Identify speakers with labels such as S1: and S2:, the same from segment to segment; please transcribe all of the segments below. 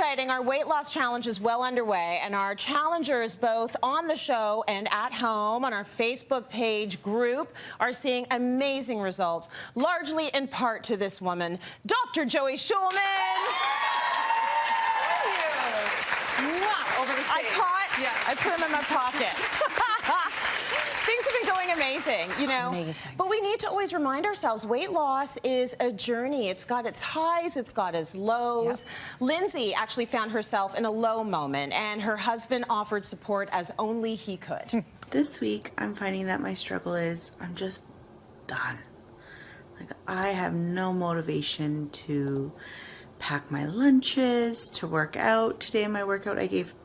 S1: exciting. Our weight loss challenge is well underway, and our challengers, both on the show and at home on our Facebook page group, are seeing amazing results, largely in part to this woman, Dr. Joey Schulman.
S2: Over the stage.
S1: I put them in my pocket. Things have been going amazing, you know.
S2: Amazing.
S1: But we need to always remind ourselves weight loss is a journey. It's got its highs, it's got its lows. Yep. Lindsey actually found herself in a low moment, and her husband offered support as only he could.
S3: This week, I'm finding that my struggle is I'm just done. Like, I have no motivation to pack my lunches, to work out. Today in my workout, I gave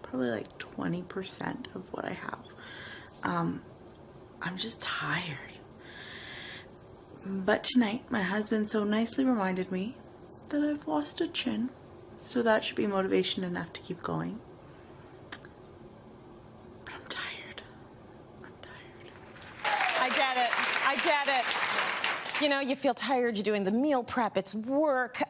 S3: probably like 20% of what I have. I'm just tired. But tonight, my husband so nicely reminded me that I've lost a chin. So that should be motivation enough to keep going. But I'm tired. I'm tired.
S1: I get it. I get it. You know, you feel tired, you're doing the meal prep, it's work.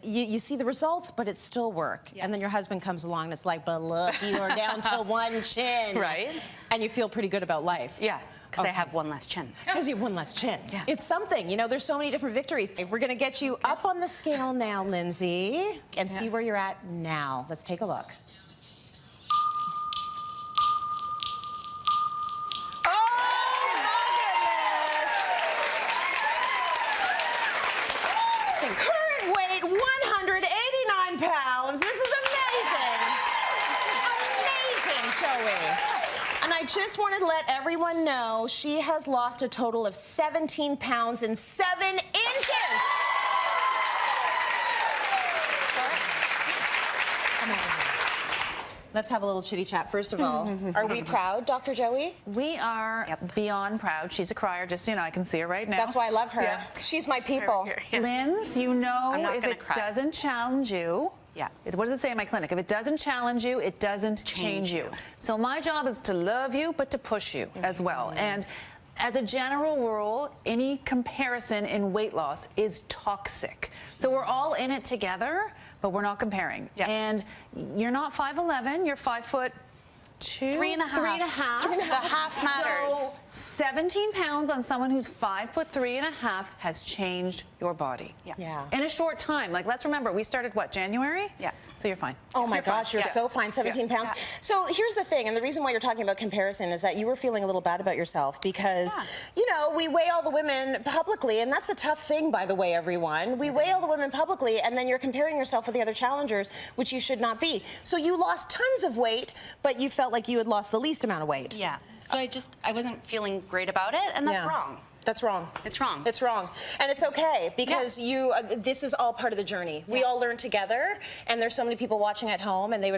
S1: You see the results, but it's still work. Yeah. And then your husband comes along and it's like, but look, you are down to one chin.
S2: Right.
S1: And you feel pretty good about life.
S2: Yeah, because I have one less chin.
S1: Because you have one less chin.
S2: Yeah.
S1: It's something. You know, there's so many different victories. We're going to get you up on the scale now, Lindsey, and see where you're at now. Let's take a look. Current weight, 189 pounds. This is amazing. Amazing, Joey. And I just wanted to let everyone know she has lost a total of 17 pounds and 7 inches. Come on. Let's have a little chitty chat. First of all, are we proud, Dr. Joey?
S4: We are beyond proud. She's a crier, just so you know, I can see her right now.
S1: That's why I love her.
S4: Yeah.
S1: She's my people.
S4: Linz, you know, if it
S2: cry.
S4: doesn't challenge you, what does it say in my clinic? If it doesn't challenge you, it doesn't change you. So my job is to love you, but to push you as well. And as a general rule, any comparison in weight loss is toxic. So we're all in it together, but we're not comparing. And you're not 5'11", you're 5'2".
S2: 3.5.
S4: 3.5.
S2: The half matters.
S4: So 17 pounds on someone who's 5'3.5" has changed your body.
S1: Yeah.
S4: In a short time. Like, let's remember, we started what, January?
S2: Yeah.
S4: So you're fine.
S1: Oh my gosh, you're so fine, 17 pounds. So here's the thing, and the reason why you're talking about comparison is that you were feeling a little bad about yourself because, you know, we weigh all the women publicly, and that's a tough thing, by the way, everyone. We weigh all the women publicly, and then you're comparing yourself with the other challengers, which you should not be. So you lost tons of weight, but you felt like you had lost the least amount of weight.
S2: Yeah. So I wasn't feeling great about it, and that's wrong.
S1: That's wrong.
S2: It's wrong.
S1: It's wrong. And it's okay because this is all part of the journey. We all learn together, and there's so many people watching at home, and they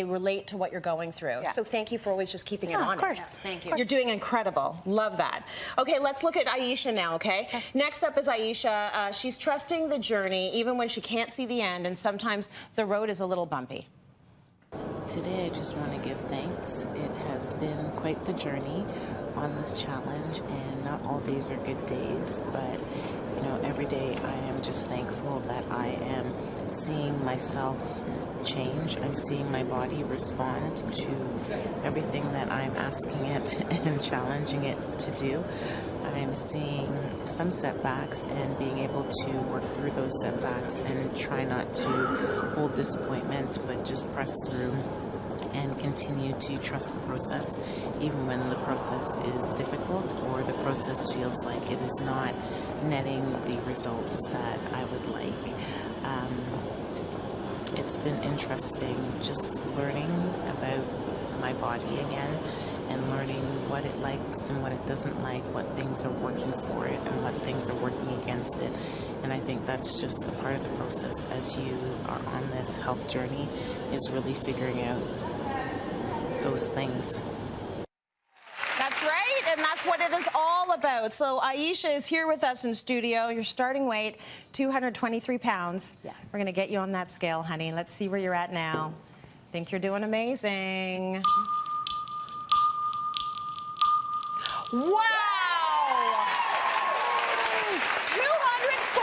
S1: relate to what you're going through. So thank you for always just keeping it honest.
S4: Of course.
S2: Thank you.
S1: You're doing incredible. Love that. Okay, let's look at Ayesha now, okay? Next up is Ayesha. She's trusting the journey even when she can't see the end, and sometimes the road is a little bumpy.
S5: Today I just want to give thanks. It has been quite the journey on this challenge, and not all days are good days, but you know, every day I am just thankful that I am seeing myself change. I'm seeing my body respond to everything that I'm asking it and challenging it to do. I'm seeing some setbacks and being able to work through those setbacks and try not to hold disappointment, but just press through and continue to trust the process, even when the process is difficult or the process feels like it is not netting the results that I would like. It's been interesting just learning about my body again and learning what it likes and what it doesn't like, what things are working for it and what things are working against it. And I think that's just a part of the process as you are on this health journey, is really figuring out those things.
S1: That's right, and that's what it is all about. So Ayesha is here with us in studio. Your starting weight, 223 pounds.
S4: Yes.
S1: We're going to get you on that scale, honey. Let's see where you're at now. Think you're doing amazing. Wow! 204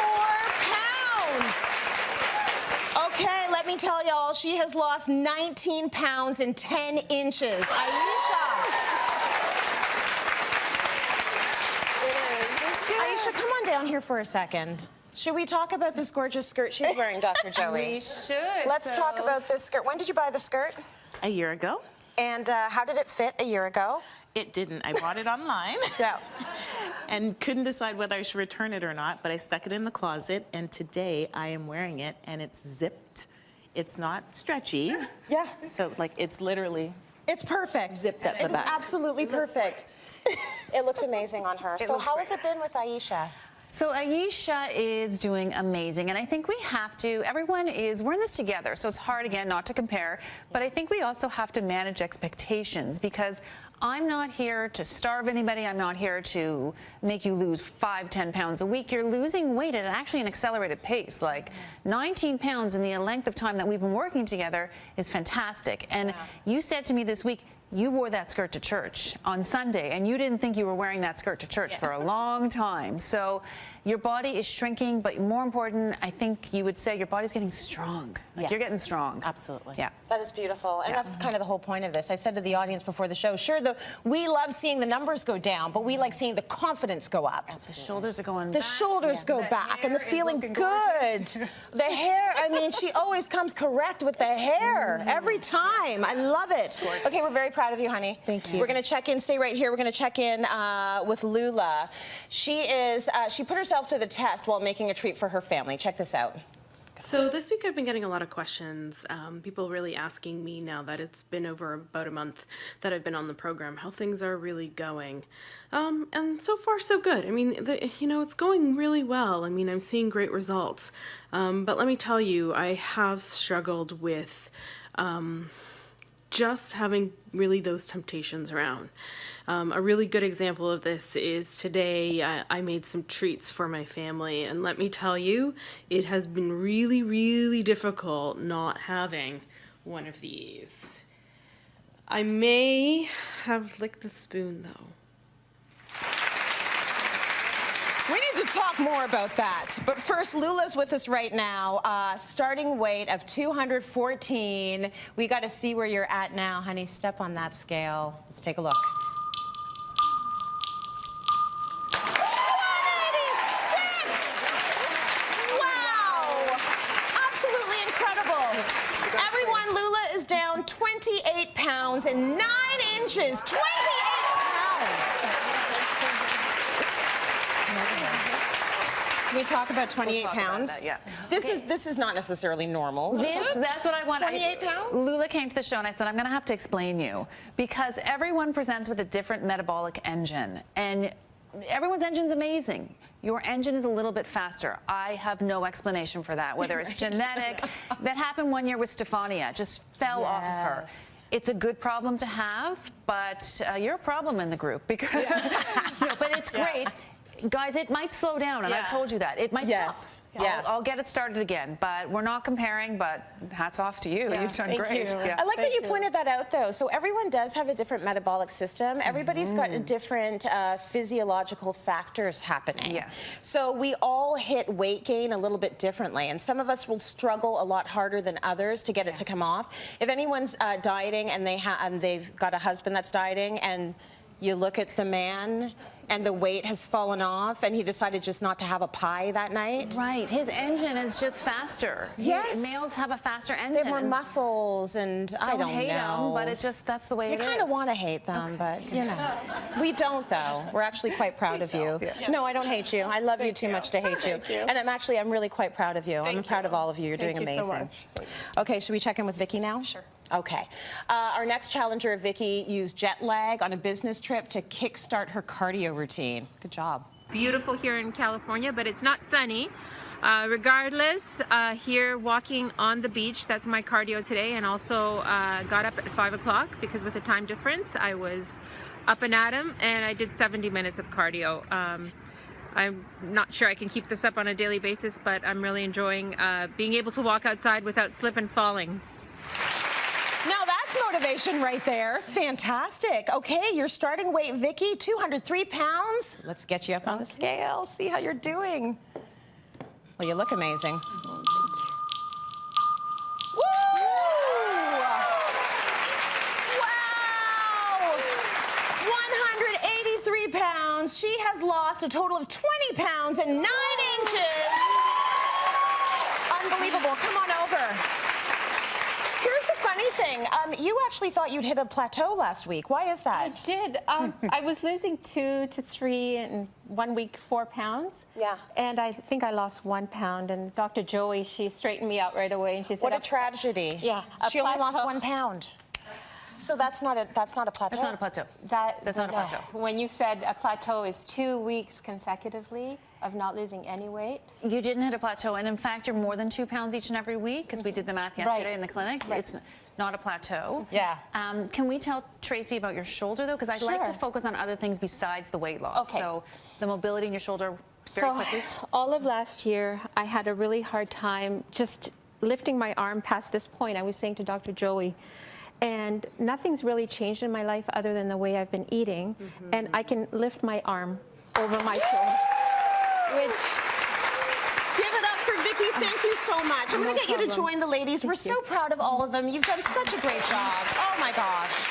S1: pounds! Okay, let me me tell y'all, she has lost 19 pounds and 10 inches. Ayesha. Ayesha, come on down here for a second. Should we talk about this gorgeous skirt she's wearing, Dr. Joey?
S4: We should.
S1: Let's talk about this skirt. When did you buy the skirt?
S5: A year ago.
S1: And how did it fit a year ago?
S5: It didn't. I bought it online.
S1: Yeah.
S5: And couldn't decide whether I should return it or not, but I stuck it in the closet, and today I am wearing it, and it's zipped. It's not stretchy.
S1: Yeah.
S5: So, like, it's literally
S1: It's perfect.
S5: zipped at the
S1: It's
S5: back.
S1: absolutely perfect. It looks amazing on her. So how has it been with Ayesha?
S4: So Ayesha is doing amazing, and I think we have to, we're in this together, so it's hard, again, not to compare, but I think we also have to manage expectations, because I'm not here to starve anybody. I'm not here to make you lose 5-10 pounds a week. You're losing weight at actually an accelerated pace. Like 19 pounds in the length of time that we've been working together is fantastic. And you said to me this week, you wore that skirt to church on Sunday, and you didn't think you were wearing that skirt to church for a long time. So your body is shrinking, but more important, I think you would say your body's getting strong. Like you're getting strong.
S5: Absolutely.
S4: Yeah.
S1: That is beautiful, and that's kind of the whole point of this. I said to the audience before the show, sure, we love seeing the numbers go down, but we like seeing the confidence go up.
S4: The shoulders are going
S1: The
S4: back.
S1: shoulders go back, and the feeling good. The hair, I mean, she always comes correct with the hair every time. I love it. Okay, we're very proud of you, honey.
S3: Thank you.
S1: We're gonna check in, stay right here. We're gonna check in with Lula. She put herself to the test while making a treat for her family. Check this out.
S6: So this week I've been getting a lot of questions, people really asking me now that it's been over about a month that I've been on the program, how things are really going. And so far so good. I mean, it's going really well. I mean, I'm seeing great results. But let me tell you, I have struggled with just having really those temptations around. A really good example of this is today I made some treats for my family, and let me tell you, it has been really, really difficult not having one of these. I may have licked the spoon though.
S1: We need to talk more about that. But first, Lula's with us right now. Starting weight of 214. We got to see where you're at now, honey. Step on that scale. Let's take a look. 186! Wow! Absolutely incredible. Everyone, Lula is down 28 pounds and 9 inches. 28 pounds! Can we talk about 28 pounds?
S4: Yeah.
S1: This is not necessarily normal.
S4: That's what I want.
S1: 28 pounds?
S4: Lula came to the show and I said, I'm going to have to explain you, because everyone presents with a different metabolic engine, and everyone's engine's amazing. Your engine is a little bit faster. I have no explanation for that, whether it's genetic. That happened one year with Stefania. It just fell off of her. It's a good problem to have, but you're a problem in the group, because, but it's great. Guys, it might slow down, and I've told you that. It might stop.
S1: Yeah.
S4: I'll get it started again, but we're not comparing, but hats off to you. You've done great. Yeah.
S1: I like that you pointed that out, though. So everyone does have a different metabolic system. Everybody's got different physiological factors happening.
S4: Yes.
S1: So we all hit weight gain a little bit differently, and some of us will struggle a lot harder than others to get it to come off. If anyone's dieting and they've got a husband that's dieting, and you look at the man and the weight has fallen off, and he decided just not to have a pie that night.
S4: Right, his engine is just faster.
S1: Yes.
S4: Males have a faster engine.
S1: They have more muscles, and I don't
S4: hate
S1: know.
S4: them, but that's the way
S1: You
S4: it is.
S1: kind of want to hate them, but you know. We don't, though. We're actually quite proud of you. No, I don't hate you. I love you too much to hate you. And I'm really quite proud of you. I'm proud of all of you. You're doing amazing.
S6: So much.
S1: Okay, should we check in with Vicki now?
S2: Sure.
S1: Okay. Our next challenger, Vicki, used jet lag on a business trip to kickstart her cardio routine. Good job.
S7: Beautiful here in California, but it's not sunny. Regardless, here walking on the beach, that's my cardio today, and also got up at 5 o'clock because with the time difference, I was up and at 'em, and I did 70 minutes of cardio. I'm not sure I can keep this up on a daily basis, but I'm really enjoying being able to walk outside without slip and falling.
S1: Now that's motivation right there. Fantastic. Okay, your starting weight, Vicki, 203 pounds. Let's get you up on the scale, see how you're doing. Well, you look amazing. Woo! has lost a total of 20 pounds and 9 inches. Unbelievable. Come on over. Here's the funny thing. You actually thought you'd hit a plateau last week. Why is that?
S7: I did. I was losing 2 to 3 in 1 week, 4 pounds.
S1: Yeah.
S7: And I think I lost 1 pound. And Dr. Joey, she straightened me out right away, and she said,
S1: What a tragedy.
S7: Yeah, a
S1: She only lost
S7: plateau.
S1: 1 pound. So that's not a plateau.
S4: That's not a plateau. That's not a plateau.
S7: When you said a plateau is 2 weeks consecutively of not losing any weight.
S4: You didn't hit a plateau, and in fact, you're more than 2 pounds each and every week, because we did the math yesterday
S7: Right.
S4: in the clinic.
S7: Right.
S4: It's not a plateau.
S1: Yeah.
S4: Can we tell Tracy about your shoulder, though? Because I'd like to
S7: Sure.
S4: focus on other things besides the weight loss.
S7: Okay.
S4: So the mobility in your shoulder, very quickly.
S7: All of last year, I had a really hard time just lifting my arm past this point. I was saying to Dr. Joey, and nothing's really changed in my life other than the way I've been eating. And I can lift my arm over my shoulder, which...
S1: Give it up for Vicki. Thank you so much. I'm going to get you to join the ladies. We're so proud of all of them. You've done such a great job. Oh, my gosh.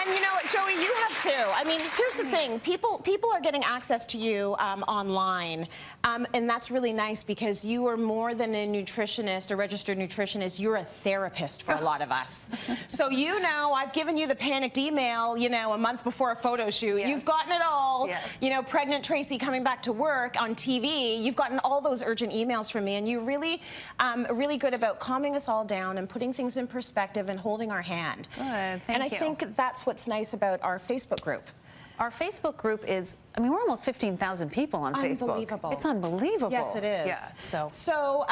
S1: And you know what, Joey, you have too. I mean, here's the thing. People are getting access to you online, and that's really nice because you are more than a nutritionist, a registered nutritionist. You're a therapist for a lot of us. So you know, I've given you the panicked email, you know, a month before a photo shoot.
S4: Yes.
S1: You've gotten it all.
S4: Yes.
S1: You know, pregnant Tracy coming back to work on TV. You've gotten all those urgent emails from me, and you're really, really good about calming us all down and putting things in perspective and holding our hand.
S4: Good,
S1: And I
S4: thank you.
S1: think that's what's nice about our Facebook group.
S4: Our Facebook group is, I mean, we're almost 15,000 people on Facebook.
S1: Unbelievable.
S4: It's unbelievable.
S1: Yes, it is.
S4: Yeah,
S1: So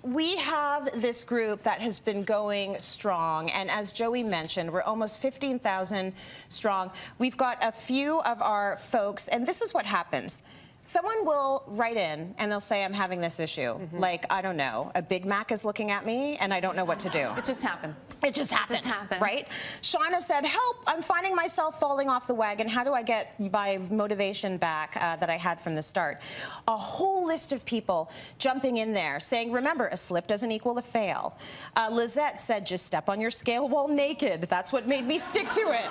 S1: we have this group that has been going strong, and as Joey mentioned, we're almost 15,000 strong. We've got a few of our folks, and this is what happens. Someone will write in and they'll say, I'm having this issue. Like, I don't know, a Big Mac is looking at me and I don't know what to do.
S4: It just happened.
S1: It just happened, right? Shauna said, help, I'm finding myself falling off the wagon. How do I get my motivation back that I had from the start? A whole list of people jumping in there saying, remember, a slip doesn't equal a fail. Lizette said, just step on your scale while naked. That's what made me stick to it.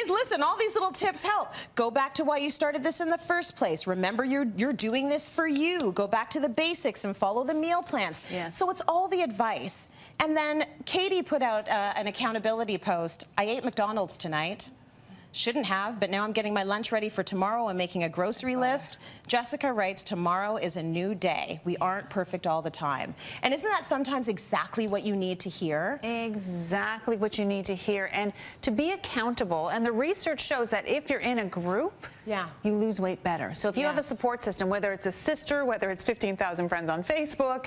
S1: Listen, all these little tips help. Go back to why you started this in the first place. Remember, you're doing this for you. Go back to the basics and follow the meal plans.
S4: Yes.
S1: So it's all the advice. And then Katie put out an accountability post. I ate McDonald's tonight. Shouldn't have, but now I'm getting my lunch ready for tomorrow and making a grocery list. Jessica writes, tomorrow is a new day. We aren't perfect all the time. And isn't that sometimes exactly what you need to hear?
S4: Exactly what you need to hear. And to be accountable, and the research shows that if you're in a group, you lose weight better. So if you have a support system, whether it's a sister, whether it's 15,000 friends on Facebook,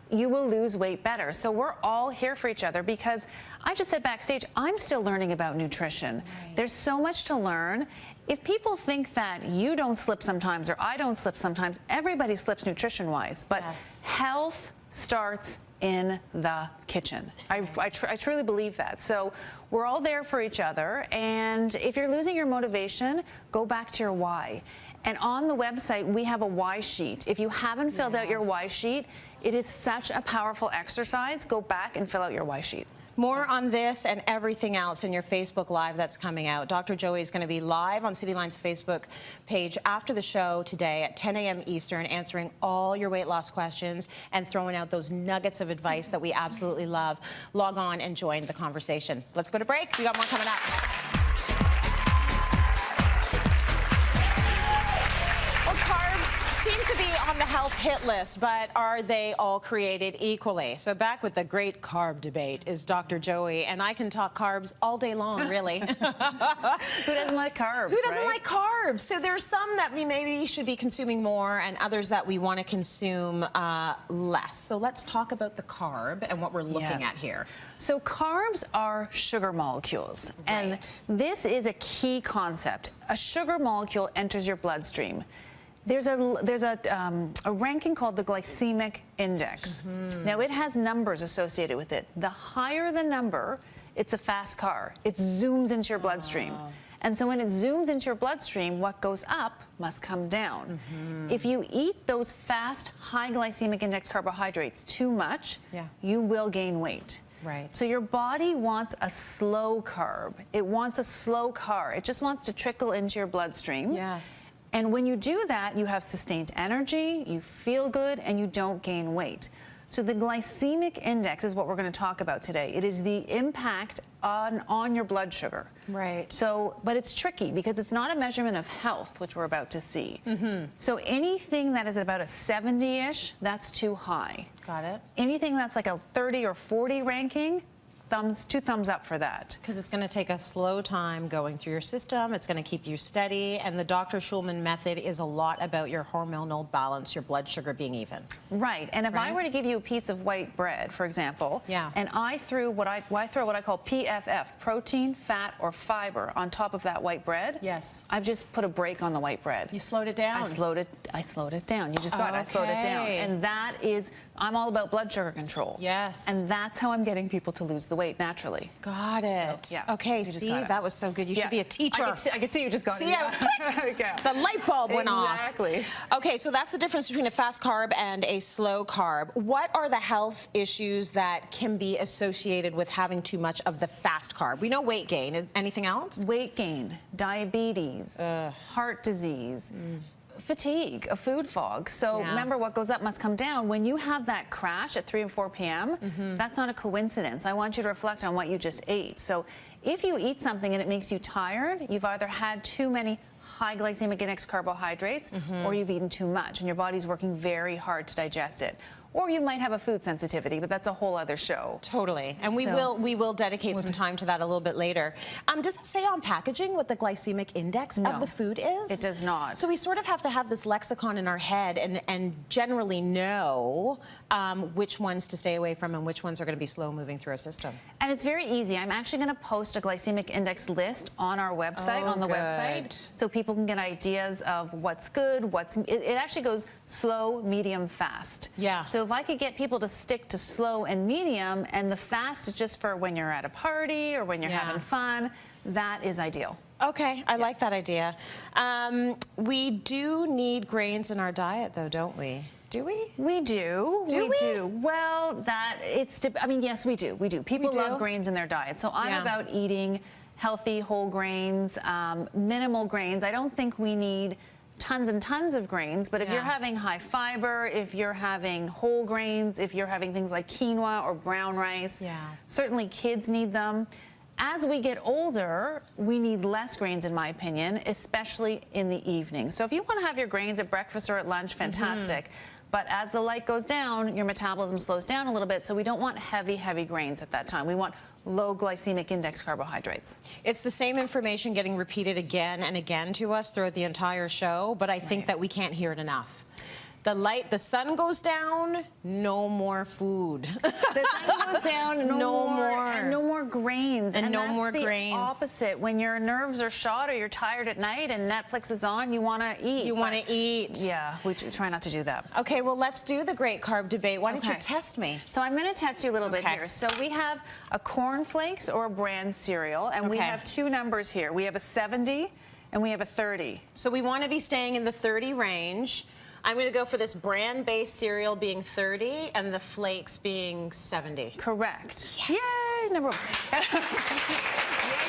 S4: you will lose weight better. So we're all here for each other because I just said backstage, I'm still learning about nutrition. There's so much to learn. If people think that you don't slip sometimes or I don't slip sometimes, everybody slips nutrition-wise. But health starts in the kitchen. I truly believe that. So we're all there for each other. And if you're losing your motivation, go back to your why. And on the website, we have a why sheet. If you haven't filled out your why sheet, it is such a powerful exercise. Go back and fill out your why sheet.
S1: More on this and everything else in your Facebook Live that's coming out. Dr. Joey is going to be live on Cityline's Facebook page after the show today at 10 a.m. Eastern, answering all your weight loss questions and throwing out those nuggets of advice that we absolutely love. Log on and join the conversation. Let's go to break. We got more coming up. Seem to be on the health hit list, but are they all created equally? So back with the great carb debate is Dr. Joey, and I can talk carbs all day long, really.
S4: Who doesn't like carbs?
S1: Who doesn't like carbs? So there are some that we maybe should be consuming more and others that we want to consume less. So let's talk about the carb and what we're looking at here.
S4: So carbs are sugar molecules, and this is a key concept. A sugar molecule enters your bloodstream. There's a ranking called the glycemic index. Now, it has numbers associated with it. The higher the number, it's a fast car. It zooms into your bloodstream. And so when it zooms into your bloodstream, what goes up must come down. If you eat those fast, high glycemic index carbohydrates too much, you will gain weight.
S1: Right.
S4: So your body wants a slow carb. It wants a slow car. It just wants to trickle into your bloodstream.
S1: Yes.
S4: And when you do that, you have sustained energy, you feel good, and you don't gain weight. So the glycemic index is what we're going to talk about today. It is the impact on your blood sugar.
S1: Right.
S4: So, but it's tricky because it's not a measurement of health, which we're about to see. So anything that is about a 70-ish, that's too high.
S1: Got it.
S4: Anything that's like a 30 or 40 ranking, two thumbs up for that.
S1: Because it's going to take a slow time going through your system. It's going to keep you steady. And the Dr. Schulman method is a lot about your hormonal balance, your blood sugar being even.
S4: Right. And if I
S1: Right?
S4: were to give you a piece of white bread, for example,
S1: Yeah.
S4: and I threw what I call PFF, protein, fat, or fiber, on top of that white bread,
S1: Yes.
S4: I've just put a brake on the white bread.
S1: You slowed it down.
S4: I slowed it down. You just got it. I slowed it down.
S1: Okay.
S4: And that is, I'm all about blood sugar control.
S1: Yes.
S4: And that's how I'm getting people to lose the weight naturally.
S1: Got it.
S4: So, yeah,
S1: Okay,
S4: you just
S1: see,
S4: got it.
S1: that was so good. You
S4: Yeah.
S1: should be a teacher.
S4: I could see you just got
S1: See,
S4: it.
S1: yeah. The light bulb went off.
S4: Exactly.
S1: Okay, so that's the difference between a fast carb and a slow carb. What are the health issues that can be associated with having too much of the fast carb? We know weight gain. Anything else?
S4: Weight gain, diabetes, heart disease, fatigue, a food fog. So
S1: Yeah.
S4: remember, what goes up must come down. When you have that crash at 3 and 4 p.m., that's not a coincidence. I want you to reflect on what you just ate. So if you eat something and it makes you tired, you've either had too many high glycemic index carbohydrates or you've eaten too much and your body's working very hard to digest it. Or you might have a food sensitivity, but that's a whole other show.
S1: Totally, and we
S4: So-
S1: will dedicate some time to that a little bit later. Does it say on packaging what the glycemic index
S4: No.
S1: of the food is?
S4: It does not.
S1: So we sort of have to have this lexicon in our head and generally know which ones to stay away from and which ones are going to be slow moving through our system.
S4: And it's very easy. I'm actually going to post a glycemic index list on our website, on the website, so people can get ideas of what's good, it actually goes slow, medium, fast.
S1: Yeah.
S4: So if I could get people to stick to slow and medium, and the fast is just for when you're at a party or when you're
S1: Yeah.
S4: having fun, that is ideal.
S1: Okay, I like that idea. We do need grains in our diet, though, don't we? Do we?
S4: We do.
S1: Do we?
S4: do. Well, yes, we do. We do. People
S1: do?
S4: love grains in their diet. So I'm
S1: Yeah.
S4: about eating healthy whole grains, minimal grains. I don't think we need tons and tons of grains, but if you're
S1: Yeah.
S4: having high fiber, if you're having whole grains, if you're having things like quinoa or brown rice, certainly kids need them. As we get older, we need less grains, in my opinion, especially in the evening. So if you want to have your grains at breakfast or at lunch, fantastic. But as the light goes down, your metabolism slows down a little bit, so we don't want heavy, heavy grains at that time. We want low glycemic index carbohydrates.
S1: It's the same information getting repeated again and again to us throughout the entire show, but I think that we can't hear it enough. The sun goes down, no more food.
S4: The sun goes down, no more. And no more grains.
S1: And no
S4: that's
S1: more
S4: the
S1: grains.
S4: opposite. When your nerves are shot or you're tired at night and Netflix is on, you want to eat.
S1: You want to eat.
S4: Yeah, we try not to do that.
S1: Okay, well, let's do the great carb debate. Why don't you
S4: Okay.
S1: test me?
S4: So I'm going to test you a little bit
S1: Okay.
S4: here. So we have a cornflakes or a bran cereal, and we
S1: Okay.
S4: have two numbers here. We have a 70 and we have a 30.
S1: So we want to be staying in the 30 range. I'm going to go for this bran-based cereal being 30 and the flakes being 70.
S4: Correct. Yes. Yay, number one. Yay,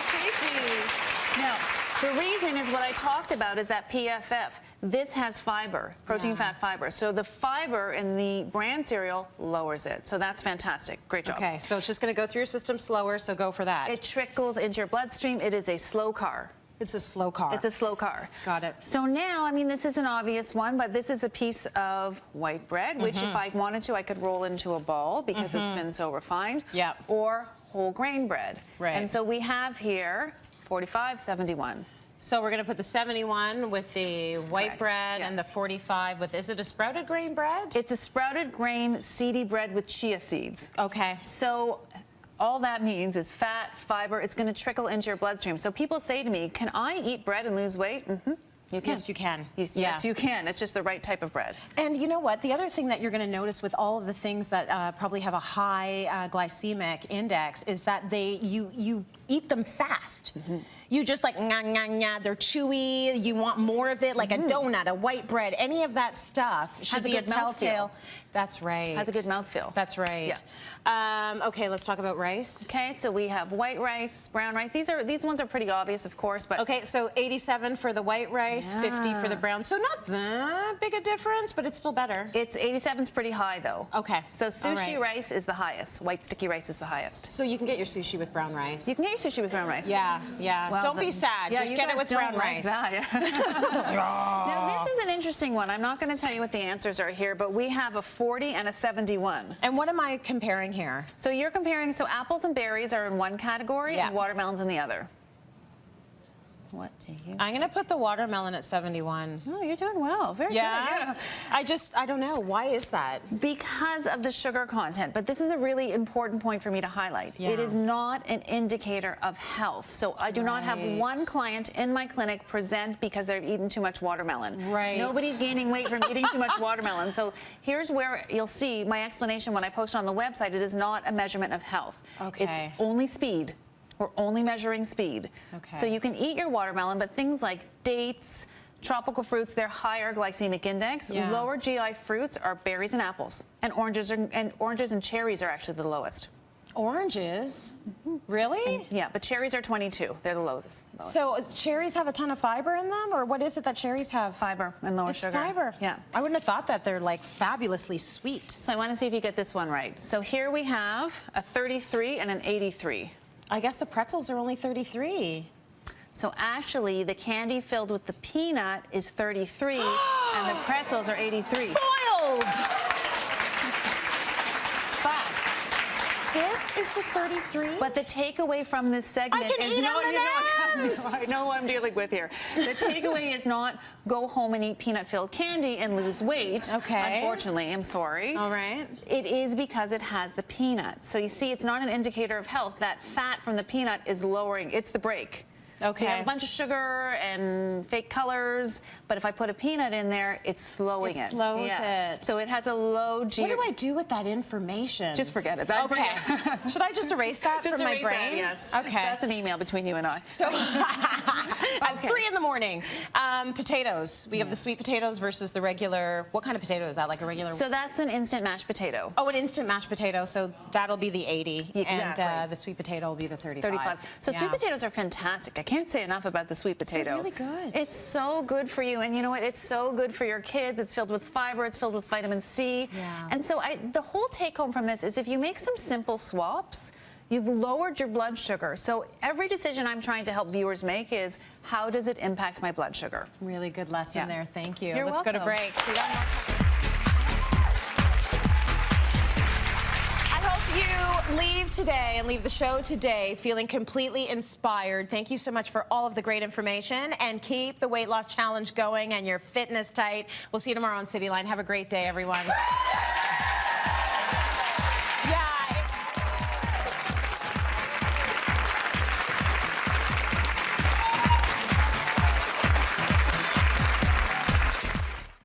S4: Tracy. Now, the reason is what I talked about is that PFF. This has fiber, protein, fat, fiber. So the fiber in the bran cereal lowers it. So that's fantastic. Great job.
S1: Okay, so it's just going to go through your system slower, so go for that.
S4: It trickles into your bloodstream. It is a slow car.
S1: It's a slow carb.
S4: It's a slow car.
S1: Got it.
S4: So now, this is an obvious one, but this is a piece of white bread, which if I wanted to, I could roll into a ball because it's been so refined.
S1: Yep.
S4: Or whole grain bread.
S1: Right.
S4: And so we have here 45, 71.
S1: So we're going to put the 71 with the white
S4: Correct.
S1: bread
S4: Yeah.
S1: and the 45 with, is it a sprouted grain bread?
S4: It's a sprouted grain seedy bread with chia seeds.
S1: Okay.
S4: So all that means is fat, fiber, it's going to trickle into your bloodstream. So people say to me, can I eat bread and lose weight? Mm-hmm. You can.
S1: Yes, you can.
S4: Yes,
S1: Yeah.
S4: you can. It's just the right type of bread.
S1: And you know what? The other thing that you're going to notice with all of the things that probably have a high glycemic index is that you eat them fast. you just like, nah, nah, nah, they're chewy, you want more of it, like a donut, a white bread, any of that stuff should be a telltale. That's right.
S4: Has a good mouthfeel.
S1: That's right. Okay, let's talk about rice.
S4: Okay, so we have white rice, brown rice. These ones are pretty obvious, of course, but
S1: okay, so 87 for the white rice, 50 for the brown. So not that big a difference, but it's still better.
S4: it's 87's pretty high though.
S1: Okay.
S4: So
S1: All
S4: sushi
S1: right.
S4: rice is the highest. White sticky rice is the highest.
S1: So you can get your sushi with brown rice.
S4: You can get your sushi with brown rice.
S1: Yeah, yeah.
S4: Well,
S1: don't be sad.
S4: Yeah,
S1: just
S4: you
S1: get it
S4: guys
S1: with
S4: don't
S1: brown
S4: like
S1: rice.
S4: that, yeah. Now this is an interesting one. I'm not going to tell you what the answers are here, but we have a 40 and a 71.
S1: And what am I comparing here?
S4: So you're comparing, so apples and berries are in one category
S1: Yeah.
S4: and watermelons in the other. What do you?
S1: I'm going to put the watermelon at 71.
S4: Oh, you're doing well. Very good.
S1: Yeah? I don't know. Why is that?
S4: Because of the sugar content, but this is a really important point for me to highlight.
S1: Yeah.
S4: It is not an indicator of health. So I do not have one client in my clinic present because they've eaten too much watermelon.
S1: Right.
S4: Nobody's gaining weight from eating too much watermelon. So here's where you'll see my explanation when I post on the website. It is not a measurement of health.
S1: Okay.
S4: It's only speed. We're only measuring speed.
S1: Okay.
S4: So you can eat your watermelon, but things like dates, tropical fruits, they're higher glycemic index.
S1: Yeah.
S4: Lower GI fruits are berries and apples, and oranges and cherries are actually the lowest.
S1: Oranges? Really?
S4: Yeah, but cherries are 22. They're the lowest.
S1: So cherries have a ton of fiber in them, or what is it that cherries have?
S4: Fiber and lower
S1: It's
S4: sugar.
S1: fiber.
S4: Yeah.
S1: I wouldn't have thought that they're like fabulously sweet.
S4: So I want to see if you get this one right. So here we have a 33 and an 83.
S1: I guess the pretzels are only 33.
S4: So actually, the candy filled with the peanut is 33, and the pretzels are 83.
S1: Foiled!
S4: But
S1: This is the 33?
S4: But the takeaway from this segment
S1: I can
S4: is
S1: eat
S4: no, you
S1: M&Ms.
S4: don't. I know what I'm dealing with here. The takeaway is not go home and eat peanut-filled candy and lose weight.
S1: Okay.
S4: Unfortunately, I'm sorry.
S1: All right.
S4: It is because it has the peanut. So you see, it's not an indicator of health. That fat from the peanut is lowering. It's the brake.
S1: Okay.
S4: So you have a bunch of sugar and fake colors, but if I put a peanut in there, it's slowing it.
S1: It slows it.
S4: So it has a low
S1: What do I do with that information?
S4: Just forget it.
S1: Okay. Should I just erase that
S4: Just
S1: from my
S4: erase
S1: brain?
S4: that, yes.
S1: Okay.
S4: That's an email between you and I.
S1: So at 3 in the morning, potatoes. We have the sweet potatoes versus the regular. What kind of potato is that? Like a regular?
S4: So that's an instant mashed potato.
S1: Oh, an instant mashed potato. So that'll be the 80,
S4: Exactly.
S1: and the sweet potato will be the 35.
S4: So
S1: Yeah.
S4: sweet potatoes are fantastic. I can't say enough about the sweet potato.
S1: They're really good.
S4: It's so good for you, and you know what? It's so good for your kids. It's filled with fiber. It's filled with vitamin C.
S1: Yeah.
S4: And so the whole take home from this is if you make some simple swaps, you've lowered your blood sugar. So every decision I'm trying to help viewers make is how does it impact my blood sugar?
S1: Really good lesson
S4: Yeah.
S1: there. Thank you.
S4: You're
S1: Let's go to
S4: welcome.
S1: break.
S4: We got more.
S1: I hope you leave today and leave the show today feeling completely inspired. Thank you so much for all of the great information, and keep the weight loss challenge going and your fitness tight. We'll see you tomorrow on Cityline. Have a great day, everyone.